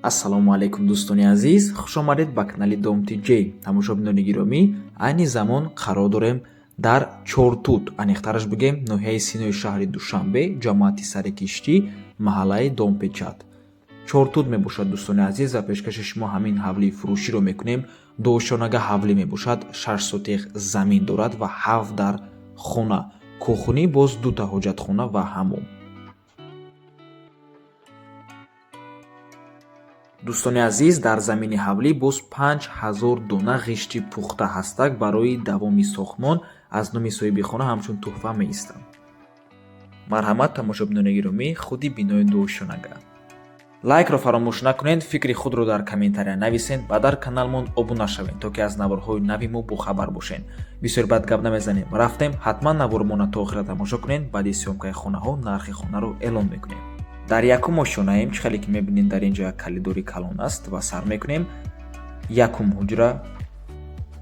ассалому алайкум дӯстони азиз, хушомадед ба канали Dom.tj. Тамошобинони гиромӣ, айни замон қарор дорем дар Чортут, аниқтараш бигем ноҳияи синои шаҳри Душанбе, ҷамоати сари киштӣ, маҳаллаи Домпечат. Чортут мебошад дӯстони азиз ва пешкаши шумо ҳамин ҳавлии фурӯширо мекунем. Душонага ҳавлӣ мебошад, 6 сотиқ замин дорад ва 7 дар хона. Кухни боз 2 та ҳоҷатхона ва ҳаммом. дӯстони азиз, дар замини ҳавлӣ боз 5000 дона ғишти пухта ҳастак барои давоми сохтмон аз номи соҳиби хона ҳамчун тӯҳфа меистанд. Марҳамат тамошобинони гиромӣ, худи бинои душонага. Лайкро фаромӯш накунед, фикри худро дар комментария нависед ва дар каналмон обуна шавед, то ки аз наворҳои нави мо бохабар бошед. Бисёр бад гап намезанем, рафтем, ҳатман навормона то охира тамошо кунед. Баъди сёмкаи хонаҳо нархи хонаро эълон мекунем. дар якум ошонаем, чӣ хеле ки мебинед дар ин ҷо як калидори калон аст ва сар мекунем. Якум ҳуҷра,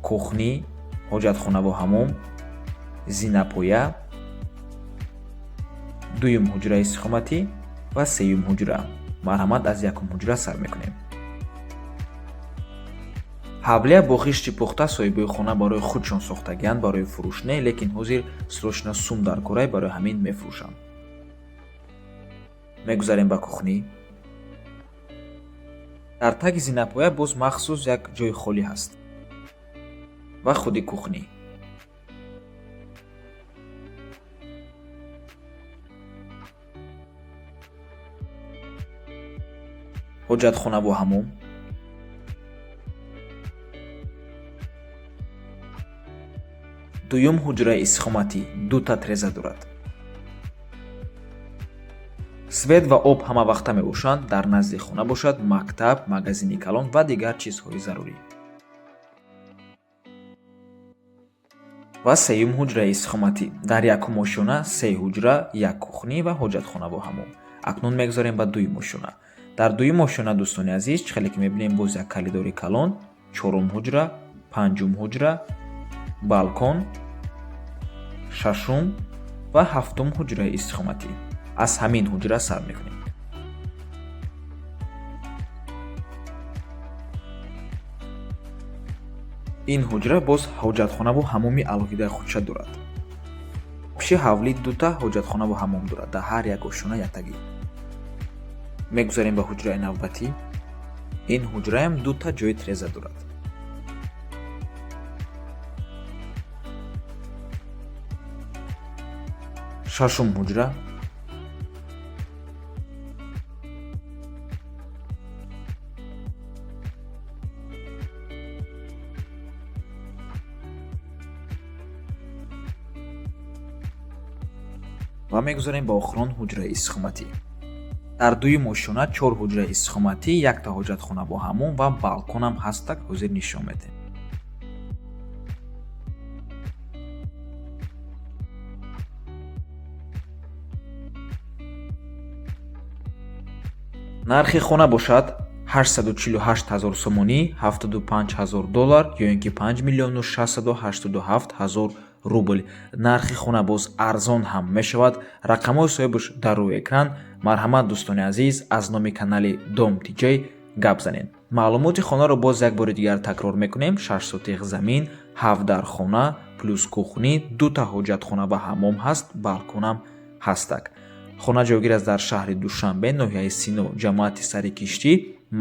кухни, ҳоҷатхонаву ҳаммом, зинапоя, дуюм ҳуҷра истиқоматӣ ва сеюм ҳуҷра. Марҳамат, аз якум ҳуҷра сар мекунем. ҳавлия бо ғишти пухта соҳибои хона барои худшон сохтагиянд, барои фурӯш не, лекин ҳозир срочно сум дар корай, барои ҳамин мефурӯшанд. мегузарем ба кухни. дар таги зинапоя боз махсус як ҷои холӣ ҳаст ва худи кухни. ҳоҷатхонаву ҳаммом, дуюм ҳуҷраи истиқоматӣ 2 та треза дорад. свет ва об ҳамавақта мебошанд, дар назди хона бошад мактаб, магазини калон ва дигар чизҳои зарурӣ. ва сеюм ҳуҷраи истиқоматӣ, дар якум ошона 3 ҳуҷра, як кухни ва ҳоҷатхонаву ҳаммом. акнун мегузарем ба дуюм ошона. дар дуюм ошона дӯстони азиз, чӣ хеле ки мебинем боз як калидори калон, 4 ҳуҷра, 5 ҳуҷра, балкон, 6 ва 7 ҳуҷраи истиқоматӣ. аз ҳамин ҳуҷра сар мекунем. ин ҳуҷра боз ҳоҷатхонаву ҳаммоми алоҳидаи худша дорад. пеши ҳавлӣ 2 та ҳоҷатхонаву ҳаммом дорад, дар ҳар як ошона яктагӣ. мегузарем ба ҳуҷраи навбатӣ. ин ҳуҷраам 2 та ҷои треза дорад. шашум ҳуҷра, ва мегузарем ба охирон ҳуҷраи истиқоматӣ. дар дуюм ошона 4 ҳуҷраи истиқоматӣ, як та ҳоҷатхона бо ҳаммом ва балконам ҳастак, ҳозир нишон медем. нархи хона бошад 848 000 сомонӣ, 75 000 доллар ё ин ки 5 миллиону 687 000 рубл. нархи хона боз арзон ҳам мешавад. рақамҳои соҳибаш дар рӯи экран. марҳамат дӯстони азиз, аз номи канали Dom.tj гап занед. маълумоти хонаро боз як бори дигар такрор мекунем. 6 сотиқ замин, 7 дар хона плюс кухни, 2 та ҳоҷатхона ва ҳаммом ҳаст, балконам ҳастак. хона ҷойгир аст дар шаҳри Душанбе, ноҳияи Сино, ҷамоати сари киштӣ,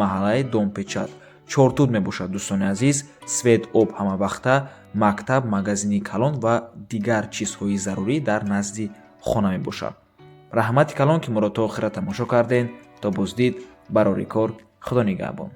маҳаллаи Домпечат. Чортут мебошад дӯстони азиз. свет, об ҳамавақта, мактаб, магазини калон ва дигар чизҳои зарурӣ дар назди хона мебошад. раҳмати калон ки моро то охира тамошо кардем. То боздид, барори кор, худо нигаҳбон.